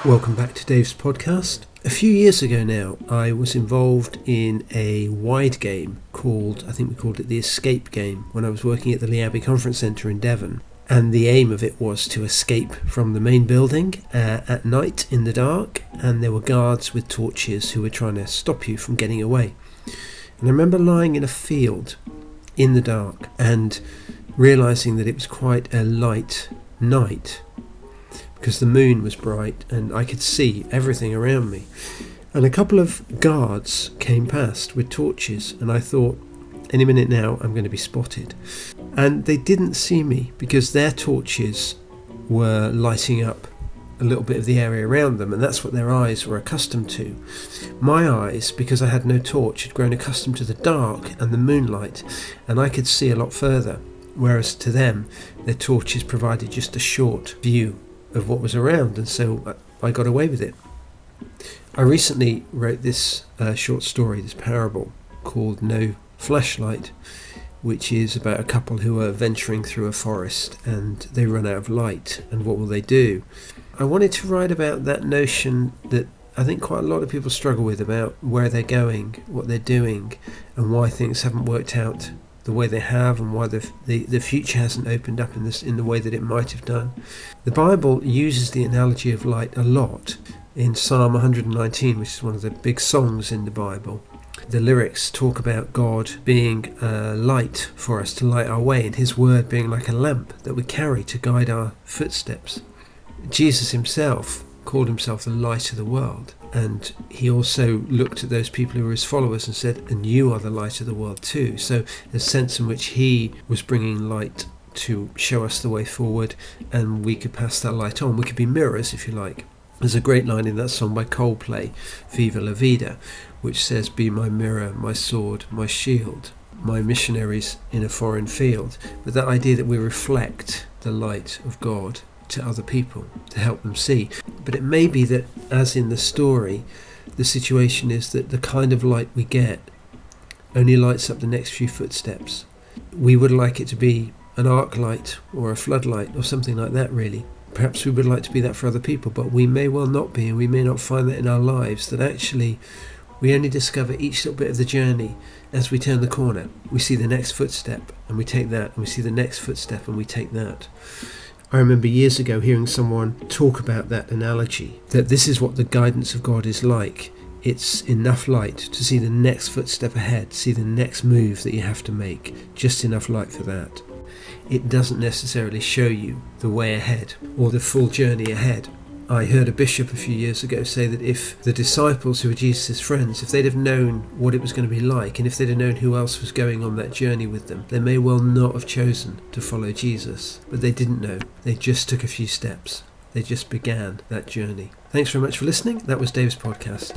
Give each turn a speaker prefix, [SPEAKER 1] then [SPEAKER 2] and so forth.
[SPEAKER 1] Welcome back to Dave's podcast. A few years ago now, I was involved in a wide game called, I think we called it the Escape Game, when I was working at the Lee Abbey Conference Centre in Devon. And the aim of it was to escape from the main building at night in the dark, and there were guards with torches who were trying to stop you from getting away. And I remember lying in a field in the dark and realising that it was quite a light night, because the moon was bright and I could see everything around me. And a couple of guards came past with torches, and I thought, any minute now I'm going to be spotted. And they didn't see me because their torches were lighting up a little bit of the area around them, and that's what their eyes were accustomed to. My eyes, because I had no torch, had grown accustomed to the dark and the moonlight, and I could see a lot further, whereas to them their torches provided just a short view of what was around, and so I got away with it. I recently wrote this short story, this parable called No Flashlight, which is about a couple who are venturing through a forest and they run out of light, and what will they do? I wanted to write about that notion that I think quite a lot of people struggle with, about where they're going, what they're doing, and why things haven't worked out the way they have, and why the future hasn't opened up in the way that it might have done. The Bible uses the analogy of light a lot. In Psalm 119, which is one of the big songs in the Bible, the lyrics talk about God being a light for us to light our way, and his word being like a lamp that we carry to guide our footsteps. Jesus himself called himself the light of the world, and he also looked at those people who were his followers and said, and you are the light of the world too. So there's a sense in which he was bringing light to show us the way forward, and we could pass that light on. We could be mirrors, if you like. There's a great line in that song by Coldplay, Viva La Vida, which says, be my mirror, my sword, my shield, my missionaries in a foreign field. But that idea that we reflect the light of God to other people to help them see. But it may be that, as in the story, the situation is that the kind of light we get only lights up the next few footsteps. We would like it to be an arc light or a floodlight or something like that, really. Perhaps we would like to be that for other people, but we may well not be, and we may not find that in our lives, that actually we only discover each little bit of the journey as we turn the corner. We see the next footstep and we take that, and we see the next footstep and we take that. I remember years ago hearing someone talk about that analogy, that this is what the guidance of God is like. It's enough light to see the next footstep ahead, see the next move that you have to make, just enough light for that. It doesn't necessarily show you the way ahead or the full journey ahead. I heard a bishop a few years ago say that if the disciples who were Jesus' friends, if they'd have known what it was going to be like, and if they'd have known who else was going on that journey with them, they may well not have chosen to follow Jesus. But they didn't know. They just took a few steps. They just began that journey. Thanks very much for listening. That was Dave's podcast.